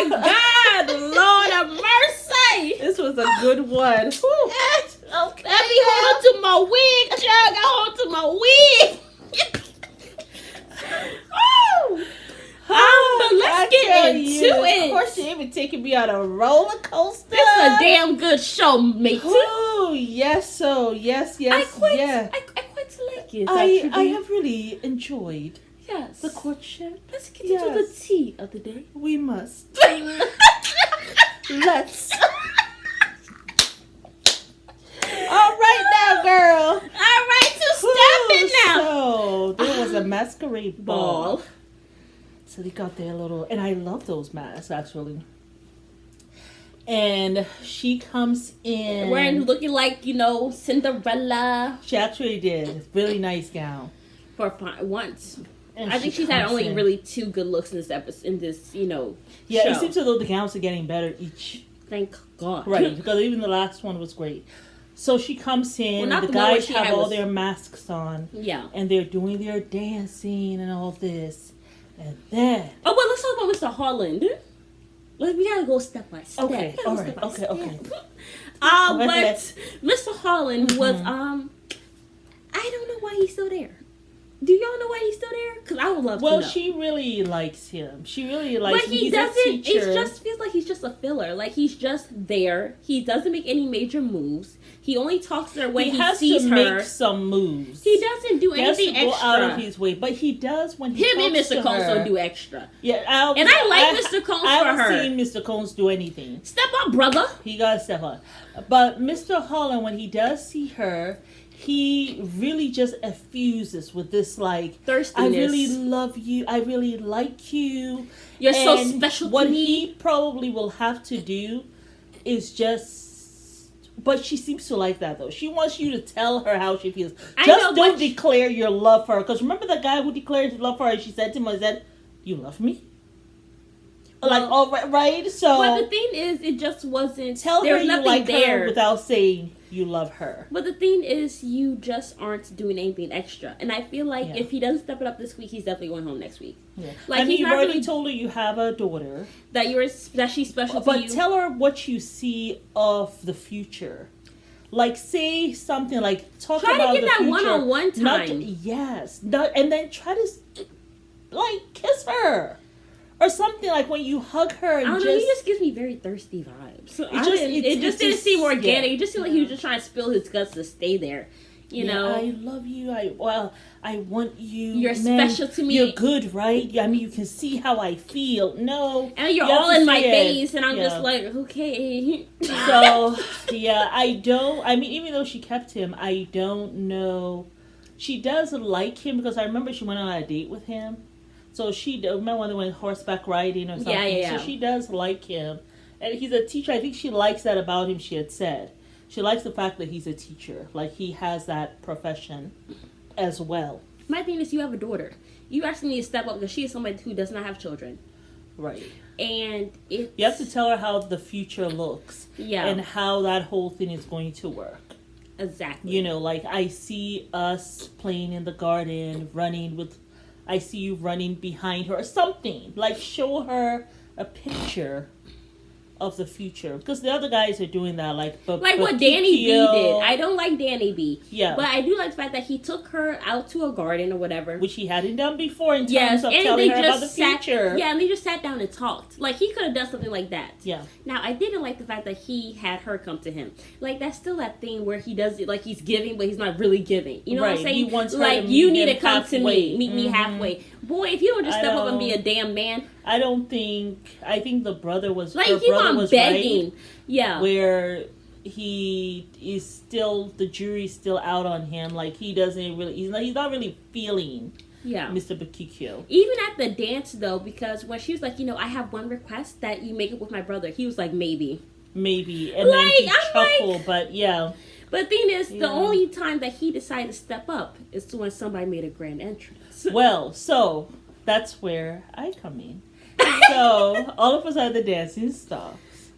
my God, Lord have mercy. This was a good one. Okay. Let me hold on to my wig. Child, I hold on to my wig. But let's get into it. Of course, you ain't been taking me on a roller coaster. This is a damn good show, mate. Oh, yes, so yes. I quite like it. I have really enjoyed the courtship. Let's get into the tea of the day. We must. Let's. All right now, girl. All right, to step it now. So there was a masquerade ball. So they got their little, and I love those masks actually. And she comes in looking like, Cinderella. She actually did. Really nice gown. For once. And I think she's had only really 2 good looks in this episode, show. It seems as though the gowns are getting better each. Thank God. Right, because even the last one was great. So she comes in, and the guys have all their masks on. Yeah. And they're doing their dancing and all this. And then... Oh, well, let's talk about Mr. Holland. We gotta go step by step. Okay, all right, okay. But Mr. Holland was, I don't know why he's still there. Do y'all know why he's still there? Because I would love to know. Well, she really likes him. She really likes him. But he doesn't, it just feels like he's just a filler. Like, he's just there. He doesn't make any major moves. He only talks to her when he sees her. He has to make some moves. He doesn't do anything extra. He has to go out of his way. But he does when he Him and talks Mr. Combs don't do extra. Yeah, I like Mr. Combs for her. I haven't seen Mr. Combs do anything. Step up, brother. He got to step up. But Mr. Holland, when he does see her... He really just effuses with this, like, thirstiness. I really love you. I really like you. You're so special to me. What he probably will have to do is just... But she seems to like that, though. She wants you to tell her how she feels. Don't declare your love for her. Because remember the guy who declared his love for her, and she said to him, you love me? Well, right? So... But the thing is, it just wasn't... Tell her you like her without saying... You love her. But the thing is, you just aren't doing anything extra. And I feel like if he doesn't step it up this week, he's definitely going home next week. Yeah. Like, you've already told her you have a daughter. That she's special to you. But tell her what you see of the future. Like, say something like, talk about the future. Try to get that one-on-one time. And then try to, like, kiss her. Or something like when you hug her. And I don't know, he just gives me very thirsty vibes. It just didn't seem organic. It just seemed like he was just trying to spill his guts to stay there. You know? I love you. I want you. You're special to me. You're good, right? I mean, you can see how I feel. No. And you're all in my face. And I'm just like, okay. So, I don't. I mean, even though she kept him, I don't know. She does like him because I remember she went on a date with him. So remember when they went horseback riding or something? Yeah. So she does like him. And he's a teacher. I think she likes that about him, she had said. She likes the fact that he's a teacher. Like, he has that profession as well. My thing is, you have a daughter. You actually need to step up because she is somebody who does not have children. Right. And you have to tell her how the future looks. Yeah. And how that whole thing is going to work. Exactly. Like, I see us playing in the garden, I see you running behind her or something. Like, show her a picture of the future. Because the other guys are doing that. Like what Danny B did. I don't like Danny B. Yeah. But I do like the fact that he took her out to a garden or whatever. Which he hadn't done before in terms of telling her about the future. Yeah, and they just sat down and talked. Like, he could have done something like that. Yeah. Now, I didn't like the fact that he had her come to him. Like, that's still that thing where he does it like he's giving, but he's not really giving. You know what I'm saying? He wants her like, to you need to come halfway. to me. Meet me halfway. Boy, if you don't just step up and be a damn man. I think the brother was... Like, he was begging. Right, yeah. Where he is still... The jury's still out on him. Like, he doesn't really... He's not really feeling... Yeah. Mr. Bakikyo. Even at the dance, though, because when she was like, I have one request that you make it with my brother. He was like, maybe. And then he chuckled, but yeah. But the thing is, the only time that he decided to step up is when somebody made a grand entrance. Well, so that's where I come in. So all of a sudden the dancing stops,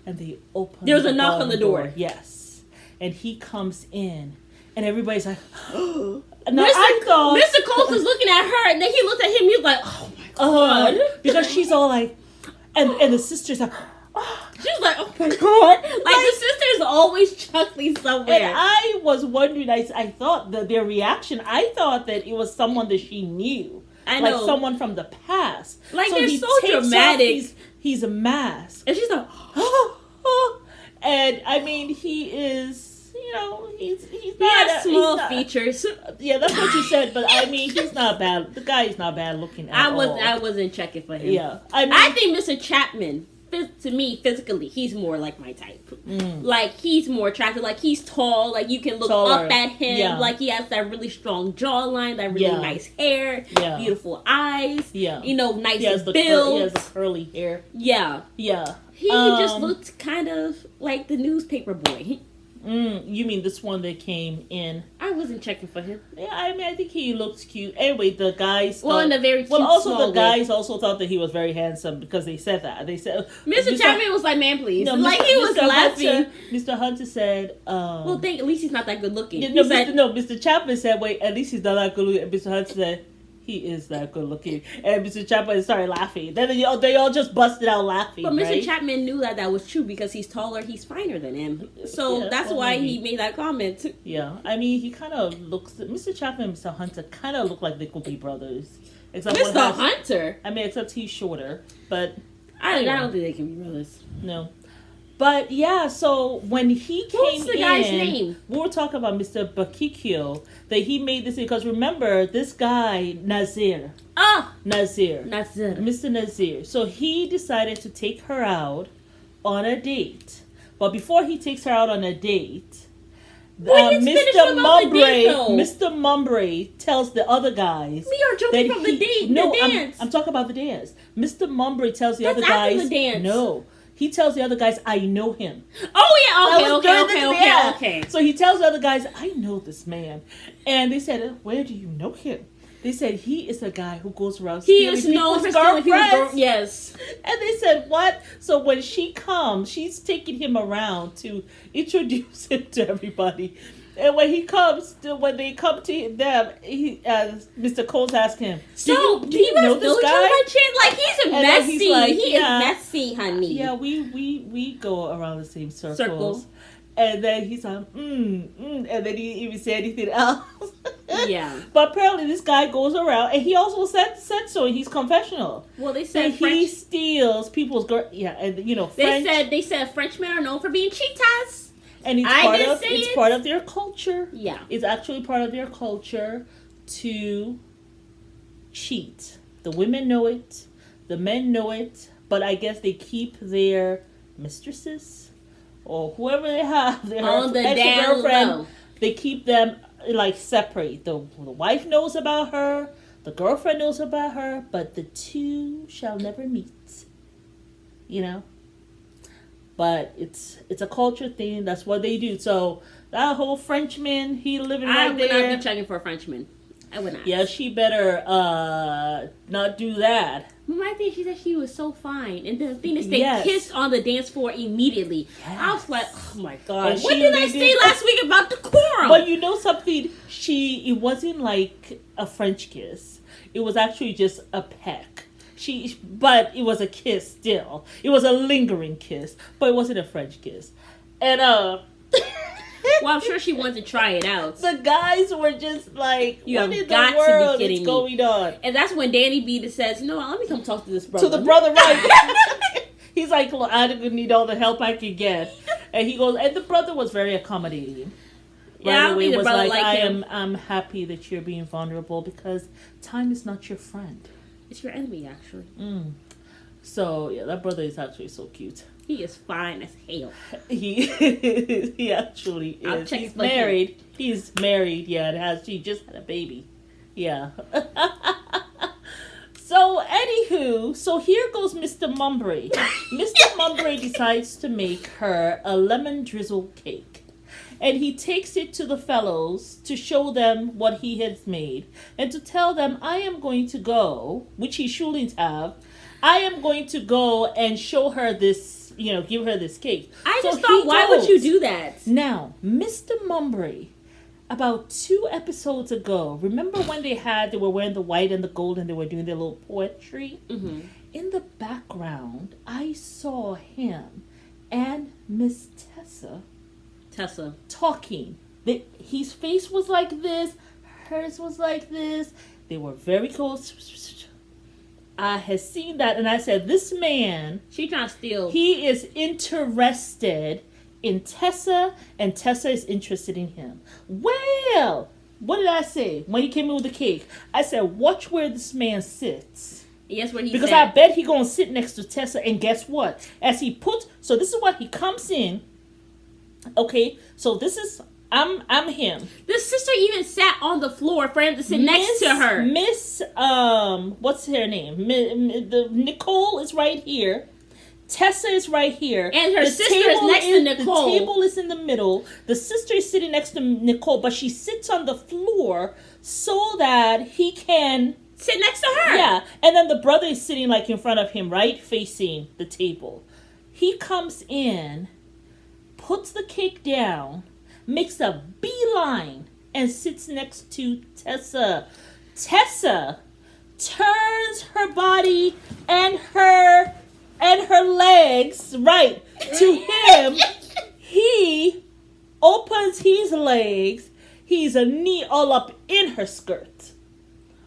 and they open. There was a knock on the door. Yes, and he comes in, and everybody's like, "No, Mr. Coles was looking at her, and then he looked at him. He was like, "Oh my god!" Because she's all like, And the sister's like, she's like, oh my god. Like the sister's always chuckling somewhere. And I was wondering, I thought that their reaction, I thought that it was someone that she knew. I know. Like someone from the past. Like they're so dramatic. He's a mask. And she's like, and I mean, he is, you know, he's he not. has small features. Yeah, that's what you said. But I mean, he's not bad. The guy is not bad looking at all. I wasn't checking for him. Yeah, I think Mr. Chapman, to me, physically, he's more like my type. Like, he's more attractive. Like, he's tall. Like, you can look up at him. Yeah. Like, he has that really strong jawline, that really nice hair, beautiful eyes. Yeah. You know, nice build. He has the curly hair. Yeah. Yeah. He just looked kind of like the newspaper boy. You mean this one that came in? I wasn't checking for him. Yeah, I mean, I think he looks cute. Anyway, the guys. In a very cute, also the guys also thought that he was very handsome because they said that. They said Mr. Chapman was like, "Man, please." No, like he was laughing. Mr. Hunter said, "Well, at least he's not that good looking." Mr. Chapman said, "Wait, at least he's not that good looking." And Mr. Hunter said, "He is that good looking," and Mr. Chapman started laughing. Then they all just busted out laughing. But Mr. Right? Chapman knew that was true because he's taller, he's finer than him. So that's why he made that comment. Yeah, I mean, he kind of looks. Mr. Chapman and Mr. Hunter kind of look like they could be brothers. Except Mr. Hunter. I mean, except he's shorter, but I don't think they can be brothers. No. But yeah, so when he came What's the guy's name? We were talking about Mr. Bakikyo, that he made this because remember this guy Nazaire. Nazaire. Mr. Nazaire. So he decided to take her out on a date. But before he takes her out on a date, Mr. Mumbre tells the other guys. We are joking from the date. No, the dance. I'm talking about the dance. Mr. Mumbre tells the That's other guys. After the dance. No. He tells the other guys, I know him. Oh, yeah, okay. So he tells the other guys, I know this man. And they said, where do you know him? They said, he is a guy who goes around stealing people's girlfriends. Yes. And they said, what? So when she comes, she's taking him around to introduce him to everybody. And when they come to them, Mr. Coles asked him, do you know this guy? Like, he's messy. He is messy, honey. Yeah, we go around the same circles. And then he's like, and then he didn't even say anything else. Yeah. But apparently this guy goes around, and he also said so in his confessional. Well, they said he steals people's girl. Yeah, and French. They said Frenchmen are known for being cheaters. And it's part of their culture. Yeah. It's actually part of their culture to cheat. The women know it. The men know it. But I guess they keep their mistresses or whoever they have, their ex-girlfriend, they keep them like separate. The wife knows about her. The girlfriend knows about her. But the two shall never meet. You know? But it's a culture thing. That's what they do. So that whole Frenchman, he living right there. I would not be checking for a Frenchman. I would not. Yeah, she better not do that. My thing, she said she was so fine, and the thing is, they kissed on the dance floor immediately. Yes. I was like, oh my god, what did I say last week about decorum? But you know something? It wasn't like a French kiss. It was actually just a peck. But it was a kiss still. It was a lingering kiss, but it wasn't a French kiss. And well, I'm sure she wanted to try it out. The guys were just like, what in the world is going on? And that's when Danny B says, you know what, let me come talk to this brother. To the brother, right? He's like, look, I need all the help I can get. And he goes, and the brother was very accommodating. Yeah, right away, was like, I'm happy that you're being vulnerable because time is not your friend. It's your enemy, actually. So, yeah, that brother is actually so cute. He is fine as hell. He actually is. He's married. He's married, yeah. He just had a baby. Yeah. So, anywho, so here goes Mr. Mumbre. Mr. Mumbre decides to make her a lemon drizzle cake. And he takes it to the fellows to show them what he has made. And to tell them, I am going to go, which he shouldn't have, I am going to go and show her this, give her this cake. I just thought, why would you do that? Now, Mr. Mumbre, about 2 episodes ago, remember when they were wearing the white and the gold and they were doing their little poetry? Mm-hmm. in the background, I saw him and Miss Tessa talking. His face was like this, hers was like this. They were very close. I had seen that, and I said, this man, she trying to steal. He is interested in Tessa, and Tessa is interested in him. Well, what did I say when he came in with the cake? I said, watch where this man sits. Yes, where he because sat. I bet he gonna sit next to Tessa, and guess what? As he puts, so this is what he comes in. Okay, so this is I'm him. The sister even sat on the floor for him to sit next to her. Miss what's her name? Nicole is right here. Tessa is right here. And her sister is next to Nicole. The table is in the middle. The sister is sitting next to Nicole, but she sits on the floor so that he can sit next to her. Yeah. And then the brother is sitting like in front of him, right? Facing the table. He comes in, puts the cake down, makes a beeline, and sits next to Tessa. Tessa turns her body and her legs right to him. He opens his legs. He's a knee all up in her skirt,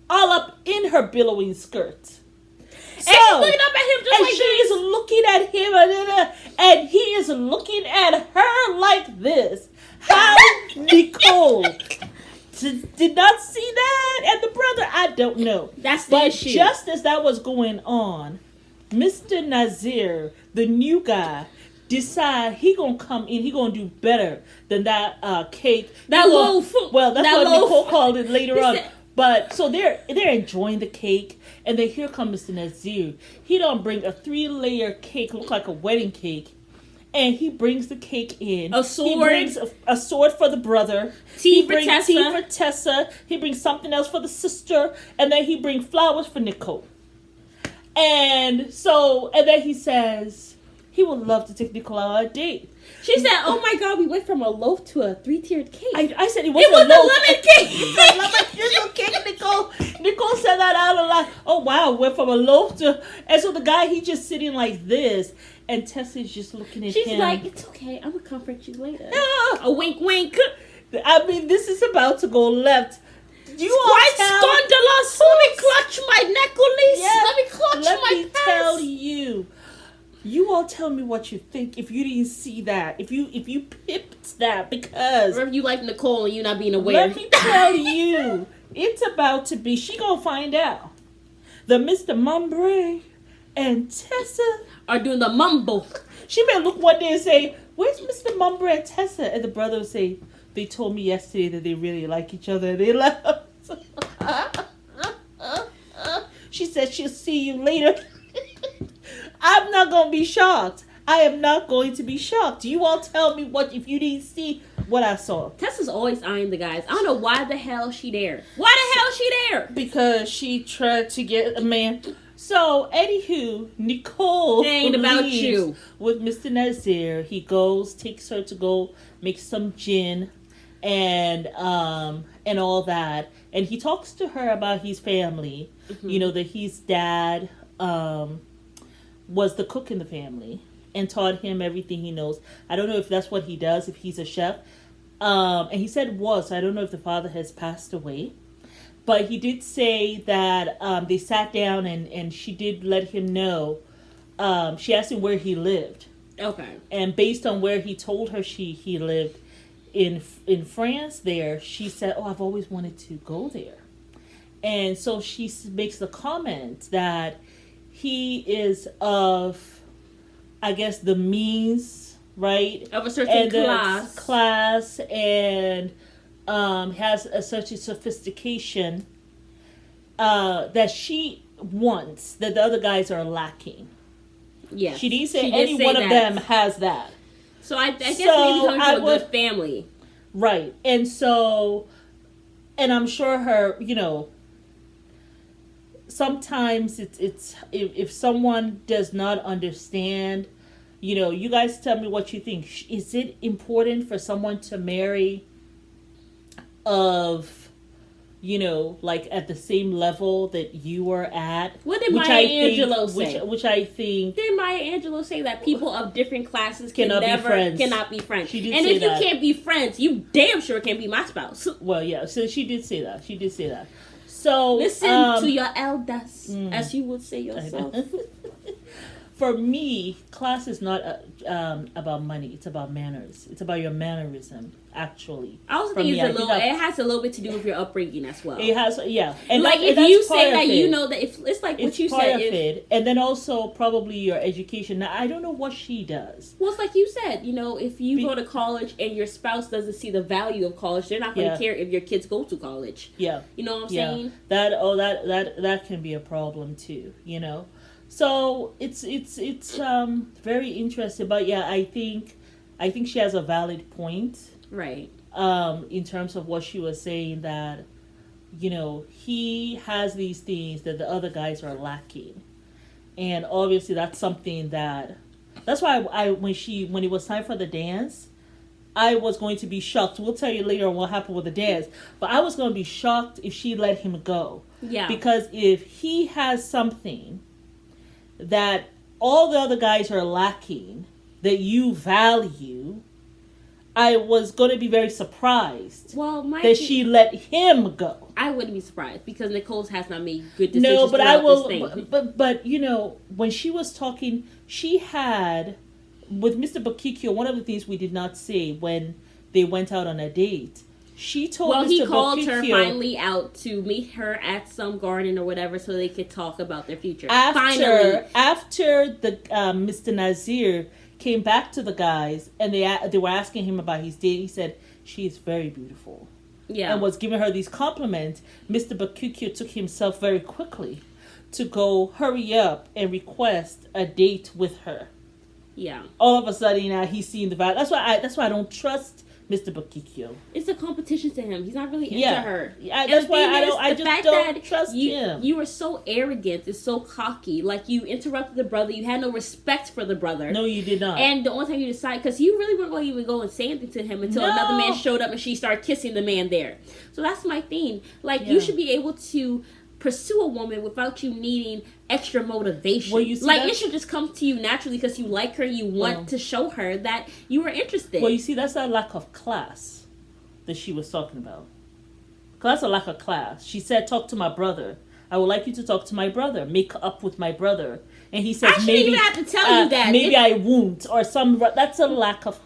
all up in her billowing skirt. So, and she's looking up at him just and like she is looking at him, and he is looking at her like this. How Nicole did not see that, and the brother, I don't know. That's the issue. Just as that was going on, Mr.Nazaire, the new guy, decide he gonna come in. He gonna do better than that cake. That low food. Well, that's that what Nicole called it later on. But so they're enjoying the cake, and then here comes Mr.Nazaire. He don't bring a 3-layer cake, look like a wedding cake, and he brings the cake in. A sword. He brings a sword for the brother. Tea for Tessa. He brings something else for the sister, and then he brings flowers for Nicole. And then he says he would love to take Nicole out on a date. She said, "Oh my God, we went from a loaf to a 3-tiered cake." I said it was a lemon cake. Nicole said that out a lot. Oh wow, went from a loaf to, and so the guy, he just sitting like this, and Tessa's just looking at him. She's like, "It's okay, I'm gonna comfort you later." Yeah. A wink, wink. I mean, this is about to go left. Quite scandalous. Let me clutch my necklace. Yes. Let me clutch my purse. Tell you. You all tell me what you think if you didn't see that. If you pipped that, because... Or if you like Nicole and you not being aware. Let me tell you. It's about to be... She gonna find out. The Mr. Mumbre and Tessa... are doing the mumble. She may look one day and say, "Where's Mr. Mumbre and Tessa?" And the brother will say, "They told me yesterday that they really like each other. They love." She said she'll see you later. I'm not going to be shocked. I am not going to be shocked. You all tell me what if you didn't see what I saw. Tessa's always eyeing the guys. I don't know why the hell she there. Why the hell she there? Because she tried to get a man. So, anywho, Nicole ain't about you. With Mr. Nazaire. He goes, takes her to go make some gin and all that. And he talks to her about his family. Mm-hmm. You know, that his dad was the cook in the family and taught him everything he knows. I don't know if that's what he does, if he's a chef. And he said was, so I don't know if the father has passed away. But he did say that they sat down and she did let him know. She asked him where he lived. Okay. And based on where he told her he lived in France there, she said, "Oh, I've always wanted to go there." And so she makes the comment that he is of, I guess, the means, right? Of a certain class and has such a sophistication that she wants that the other guys are lacking. Yeah, she didn't say any one of them has that. So I guess maybe coming from a good family, right? And so, and I'm sure her, you know, sometimes it's if someone does not understand, you know, you guys tell me what you think. Is it important for someone to marry of like at the same level that you were at. What did Maya Angelou say? Which I think... Did Maya Angelou say that people of different classes cannot be friends? She did and if that. You can't be friends, you damn sure can't be my spouse. Well, yeah, so she did say that. So... Listen to your elders, as you would say yourself. For me, class is not about money. It's about manners. It's about your mannerism, actually. I also think it has a little bit to do with your upbringing as well. It has, yeah. And like if you say that, that if it's like what you said. And then also probably your education. Now, I don't know what she does. Well, it's like you said, if you go to college and your spouse doesn't see the value of college, they're not going to care if your kids go to college. Yeah. You know what I'm saying? That can be a problem too, So it's very interesting, but yeah, I think she has a valid point, right? In terms of what she was saying, that he has these things that the other guys are lacking, and obviously that's something that's why when it was time for the dance, I was going to be shocked. We'll tell you later what happened with the dance, but I was going to be shocked if she let him go. Yeah, because if he has something that all the other guys are lacking that you value, I was going to be very surprised that she let him go. I wouldn't be surprised because Nicole has not made good decisions. No, but I will. This thing. But when she was talking, she had with Mr. Bakikyo. One of the things we did not say when they went out on a date. She told Mr. he called Bakikyo, her finally out to meet her at some garden or whatever so they could talk about their future. After the Mr.Nazaire came back to the guys and they were asking him about his date, he said, "She is very beautiful." Yeah. And was giving her these compliments. Mr. Bakikyo took himself very quickly to go hurry up and request a date with her. Yeah. All of a sudden now he's seeing the value. That's why I don't trust Mr. Bakikyo. It's a competition to him. He's not really into her. Yeah, that's why I just don't trust him. You were so arrogant and so cocky. Like, you interrupted the brother. You had no respect for the brother. No, you did not. And the only time you decided, because you really weren't going to even go and say anything to him until another man showed up and she started kissing the man there. So that's my thing. Like, you should be able to pursue a woman without you needing extra motivation. Well, it should just come to you naturally because you like her, you want to show her that you are interested. Well, you see, that's that lack of class that she was talking about. That's a lack of class. She said, "Talk to my brother. I would like you to talk to my brother. Make up with my brother." And he says, "Maybe I shouldn't even have to tell you that. Maybe I won't," or some. That's a lack of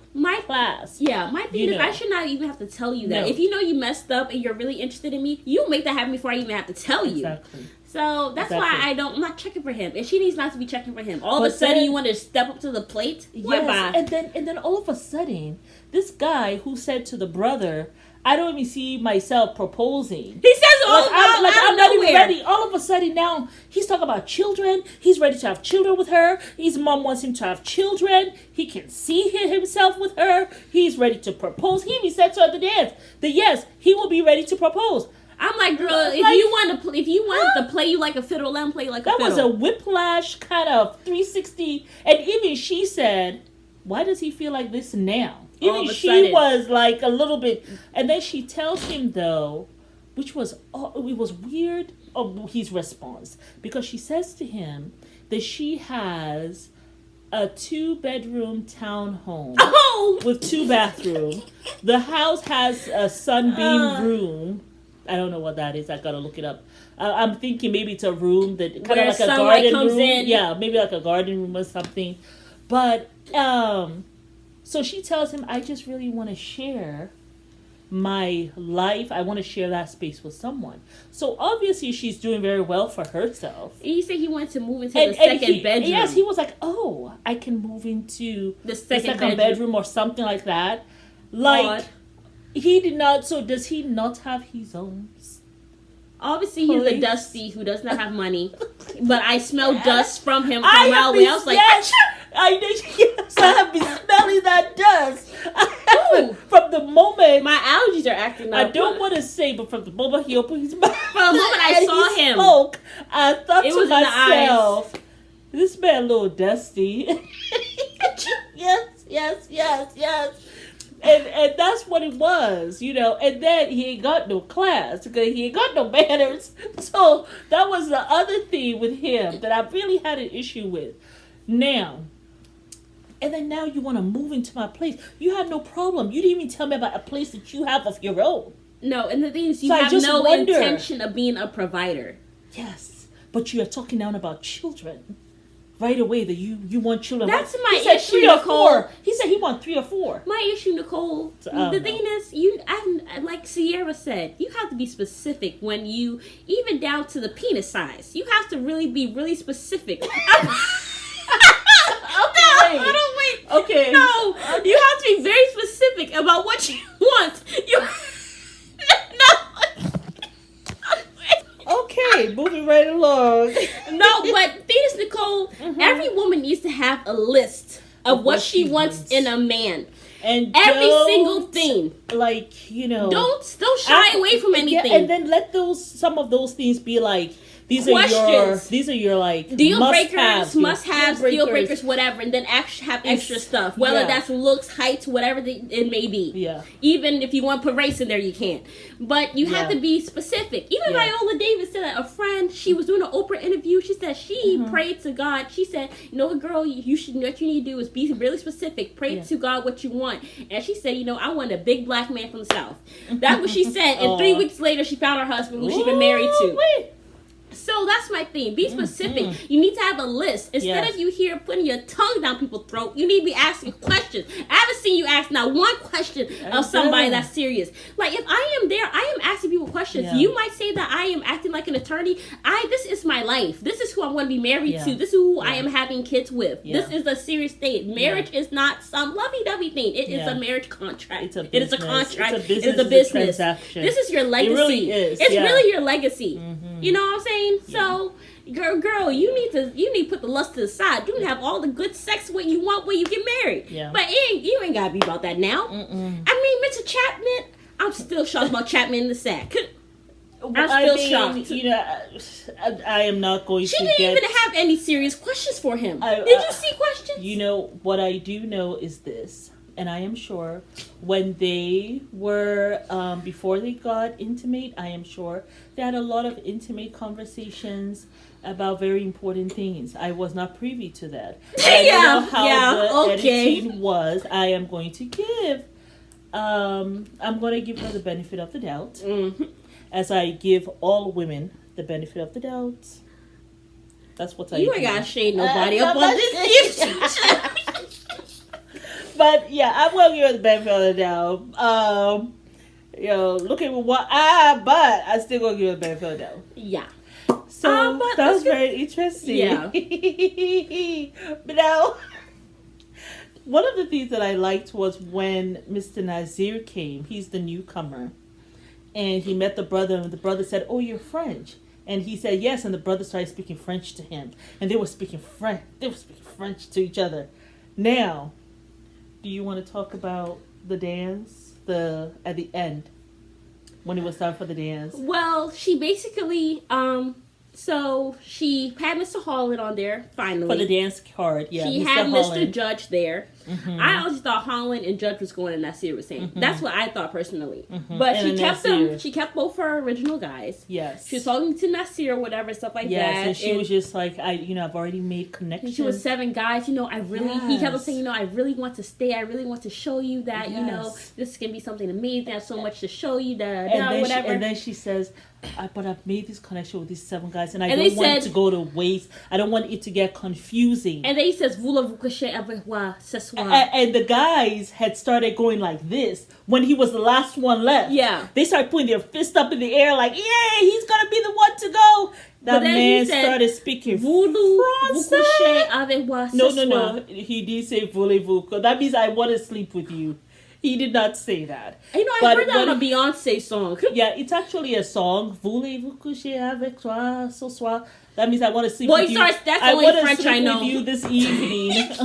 class. Yeah, my thing is, I should not even have to tell you that. No. If you know you messed up and you're really interested in me, you make that happen before I even have to tell you. Exactly. So that's why I'm not checking for him. And she needs not to be checking for him. All of a sudden, you want to step up to the plate? Yes, and then all of a sudden, this guy who said to the brother, "I don't even see myself proposing." He says, I'm not even ready. All of a sudden now, he's talking about children. He's ready to have children with her. His mom wants him to have children. He can see himself with her. He's ready to propose. He even said so at the dance that yes, he will be ready to propose. I'm like, girl, if you wanted to play you like a fiddle, let him play you like a fiddle. That was a whiplash kind of 360. And even she said, "Why does he feel like this now?" Even she was like a little bit, and then she tells him though, which was it was weird of his response, because she says to him that she has a 2-bedroom townhome with 2 bathrooms. The house has a sunbeam room. I don't know what that is. I gotta look it up. I'm thinking maybe it's a room that kind of like a garden room. Yeah, maybe like a garden room or something. But so she tells him, "I just really want to share my life. I want to share that space with someone." So obviously she's doing very well for herself. He said he wanted to move into the second bedroom. Yes, he was like, "Oh, I can move into the second bedroom or something like that." Like, he did not. So does he not have his own? Obviously, he's a dusty who does not have money. But I smell dust from him from a while away. I was like, yes, I have been smelling that dust. From the moment my allergies are acting up. I don't want to say, but from the moment he opened his mouth, from the moment I saw him, spoke, I thought to myself, "This man a little dusty." Yes. And that's what it was, And then he ain't got no class because he ain't got no manners. So that was the other thing with him that I really had an issue with. Now, and then now you want to move into my place. You had no problem. You didn't even tell me about a place that you have of your own. No, and the thing is, you have no intention of being a provider. Yes, but you are talking down about children. Right away that you want children. That's my issue, Nicole. He said he wants 3 or 4. My issue, Nicole. The thing is, like Sierra said, you have to be specific when you, even down to the penis size. You have to really be really specific. Okay. Wait. Okay. No, you have to be very specific about what you want. Okay, moving right along. No, but thing is, Nicole, every woman needs to have a list of what she wants in a man. And every single thing. Like, Don't shy away from anything. Yeah, and then let some of those things be like, these are your like deal breakers, must-haves, deal breakers, whatever, and then have extra stuff. Whether that's looks, height, whatever it may be. Yeah. Even if you want to put race in there, you can. But you have to be specific. Even Viola Davis said that a friend, she was doing an Oprah interview. She said she prayed to God. She said, girl, what you need to do is be really specific. Pray to God what you want. And she said, I want a big black man from the South. That's what she said. And 3 weeks later, she found her husband, who she'd been married to. So that's my thing. Be specific. You need to have a list. Instead of you here putting your tongue down people's throat, you need to be asking questions. I haven't seen you ask now one question of somebody that's serious. Like, if I am there, I am asking people questions. Yeah. You might say that I am acting like an attorney. This is my life. This is who I'm going to be married to. This is who I am having kids with. This is a serious thing. Marriage is not some lovey-dovey thing. It is a marriage contract. It is a contract. It is a business. This is your legacy. It really is. It's really your legacy. Mm-hmm. You know what I'm saying? So, girl, you need to put the lust to the side. You can have all the good sex when you want when you get married. Yeah. But you ain't gotta be about that now. Mm-mm. I mean, Mr. Chapman, I'm still shocked about Chapman in the sack. I'm still shocked. I am not going to. She didn't even have any serious questions for him. Did you see questions? What I do know is this. And I am sure when they were, before they got intimate, I am sure they had a lot of intimate conversations about very important things. I was not privy to that. I don't know how the editing was. I am going to give, I'm going to give her the benefit of the doubt. As I give all women the benefit of the doubt. That's what I do. You ain't got to shade nobody up on this. But yeah, I'm gonna give her the benefit of the doubt. Look at what but I still gonna give her the benefit of the doubt. Yeah. So that was very interesting. Yeah. But now, one of the things that I liked was when Mr.Nazaire came. He's the newcomer, and he met the brother, and the brother said, "Oh, you're French." And he said yes, and the brother started speaking French to him, and they were speaking French. They were speaking French to each other. Now, do you want to talk about the dance? At the end, when it was time for the dance? Well, she basically so she had Mr. Holland on there finally for the dance card. Yeah, she had Mr. Judge there. Mm-hmm. I always thought Holland and Judge was going in that series same. Mm-hmm. That's what I thought personally. Mm-hmm. But and she kept them. She kept both her original guys. Yes, she was talking to Nasir or whatever stuff like that. Yes, and she was just like, I've already made connections. She was 7 guys. I really. He kept on saying, I really want to stay. I really want to show you that this can be something amazing. I have so much to show you that whatever. And then she says, but I've made this connection with these 7 guys, and I don't want it to go to waste. I don't want it to get confusing. And then he says, voulez-vous coucher avec moi ce soir? And the guys had started going like this when he was the last one left. Yeah. They started putting their fist up in the air like, yay, he's going to be the one to go. That man started speaking Voulez-vous coucher avec moi ce soir? No. He did say voulez-vous. That means I want to sleep with you. He did not say that. I heard that on a Beyonce song. Yeah, it's actually a song. Voulez-vous coucher avec toi ce soir? That means I want to sleep with you. That's the only French I know. With you this evening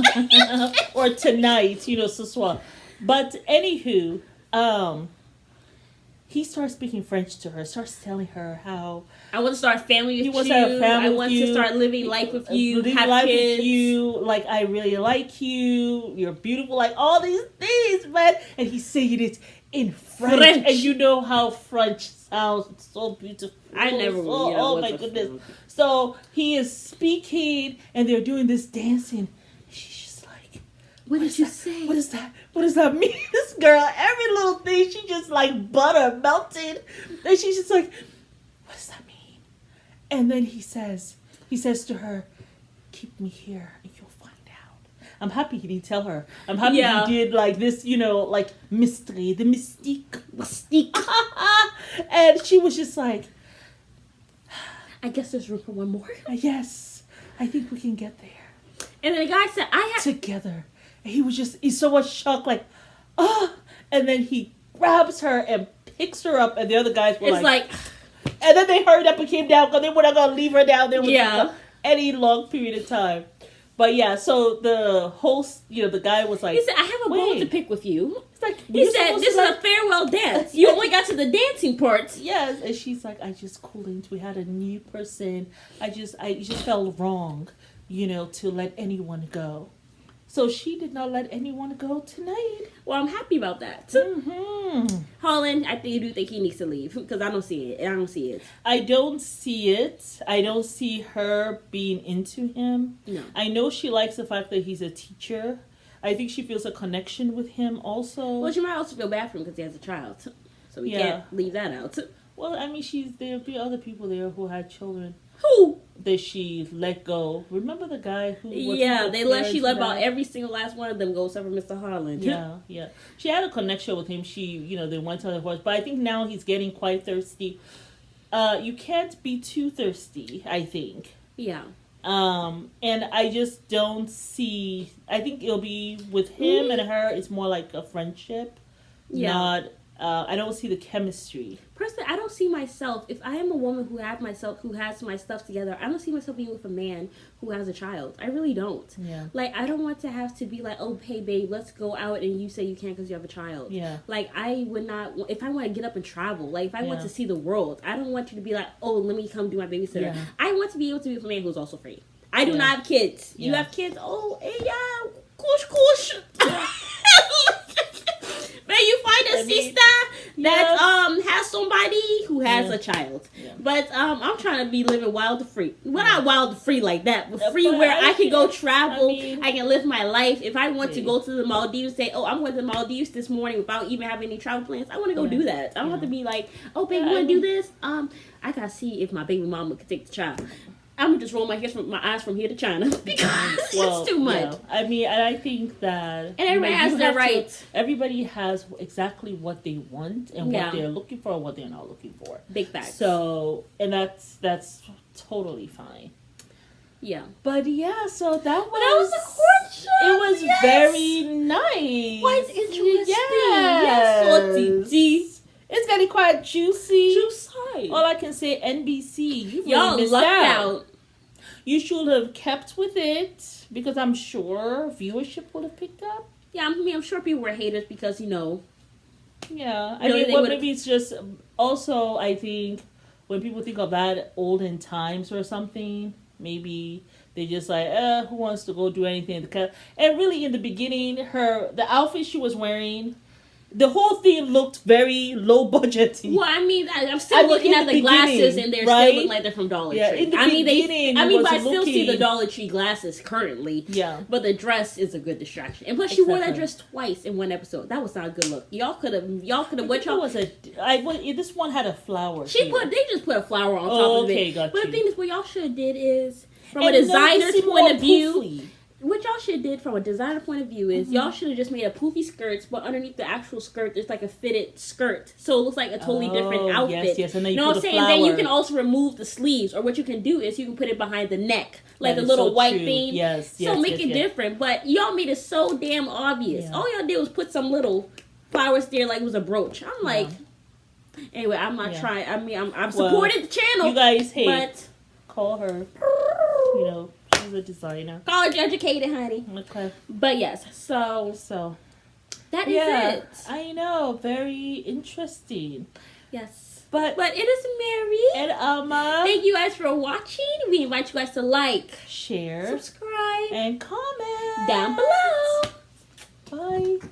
or tonight, ce soir. But anywho, he starts speaking French to her, starts telling her how I want to start a family with you. wants to have family I with want you. to start living life with you. Living have life kids. with you. Like, I really like you. You're beautiful. Like, all these things, man. And he's saying it in French. And you know how French sounds. It's so beautiful. I never Oh, oh my goodness. So he is speaking, and they're doing this dancing. She's just like, what did you say? What is that? What does that mean? This girl, every little thing, she just like butter melted. And she's just like, what does that mean? And then he says to her, keep me here and you'll find out. I'm happy he didn't tell her. I'm happy he did like this, you know, like mystery, the mystique. And she was just like, I guess there's room for one more. Yes, I think we can get there. And then the guy said, I have together. And he's so much shocked, like, oh. And then he grabs her and picks her up, and the other guys were like, and then they hurried up and came down because they were not going to leave her down there with any long period of time. But yeah, so the host, you know, the guy was like, he said, I have a bone to pick with you. It's like, he said, this is a farewell dance. You only got to the dancing part. Yes. And she's like, I just couldn't. We had a new person. I just felt wrong, you know, to let anyone go. So she did not let anyone go tonight. Well, I'm happy about that. Mm-hmm. Holland, I do think he needs to leave because I don't see it. I don't see it. I don't see it. I don't see her being into him. No. I know she likes the fact that he's a teacher. I think she feels a connection with him also. Well, she might also feel bad for him because he has a child. So we can't leave that out. Well, I mean, there'll be other people there who had children. Who? That she let go. Remember the guy who was she let about every single last one of them go, except for Mr. Holland. Yeah. She had a connection with him. They went to the horse. But I think now he's getting quite thirsty. You can't be too thirsty, I think. Yeah. And I just don't see, I think it'll be with him and her, it's more like a friendship. Yeah. I don't see the chemistry. Personally, I don't see myself, if I am a woman who has my stuff together, I don't see myself being with a man who has a child. I really don't. Yeah. Like, I don't want to have to be like, oh, hey, babe, let's go out and you say you can't because you have a child. Yeah. Like, I would not, if I want to get up and travel, like, if I want to see the world, I don't want you to be like, oh, let me come do my babysitter. Yeah. I want to be able to be with a man who's also free. I do not have kids. You have kids? Oh, hey, yeah, kush. Man, you find a sister that has somebody who has a child. Yeah. But I'm trying to be living wild free. Well, not wild free like that, but free where I can go travel. I can live my life. If I want to go to the Maldives, say, oh, I'm going to the Maldives this morning without even having any travel plans, I want to go do that. I don't have to be like, oh, baby, you want to do this? I got to see if my baby mama could take the child. I'm gonna just roll my eyes from here to China because it's too much. Yeah. I mean, and I think that and everybody has their rights. Everybody has exactly what they want and what they're looking for and what they're not looking for. Big facts. So, and that's totally fine. Yeah, but so that was a courtship. It was very nice. Quite interesting. Yes. It's getting quite juicy. Juicy. All I can say, NBC, you y'all missed lucked out. You should have kept with it because I'm sure viewership would have picked up. Yeah, I'm sure people were haters because Yeah, I mean, maybe it's just also I think when people think of that olden times or something, maybe they just like, who wants to go do anything? And really, in the beginning, the outfit she was wearing. The whole thing looked very low budget. Well, I mean, I'm still looking at the glasses, and they're still look like they're from Dollar Tree. In the beginning, but I still see the Dollar Tree glasses currently. Yeah. But the dress is a good distraction, and plus she wore that dress twice in one episode. That was not a good look. Y'all could have. This one had a flower. They just put a flower on top of it. Okay, got you. But the thing is, what y'all should have did is from a designer's point of view. What y'all should have did from a designer point of view is y'all should have just made a poofy skirts, but underneath the actual skirt, there's like a fitted skirt, so it looks like a totally different outfit. Yes, and then you know what I'm saying? Then you can also remove the sleeves, or what you can do is you can put it behind the neck, like a little white thing. So make it different. But y'all made it so damn obvious. Yeah. All y'all did was put some little flowers there, like it was a brooch. I'm like, anyway, I'm not trying. I mean, I'm supporting the channel. You guys, but call her. She's a designer. College educated, honey. Okay. But yes, so That is it. I know. Very interesting. Yes. But it is Mary. And Alma. Thank you guys for watching. We invite you guys to like, share, subscribe, and comment down below. Bye.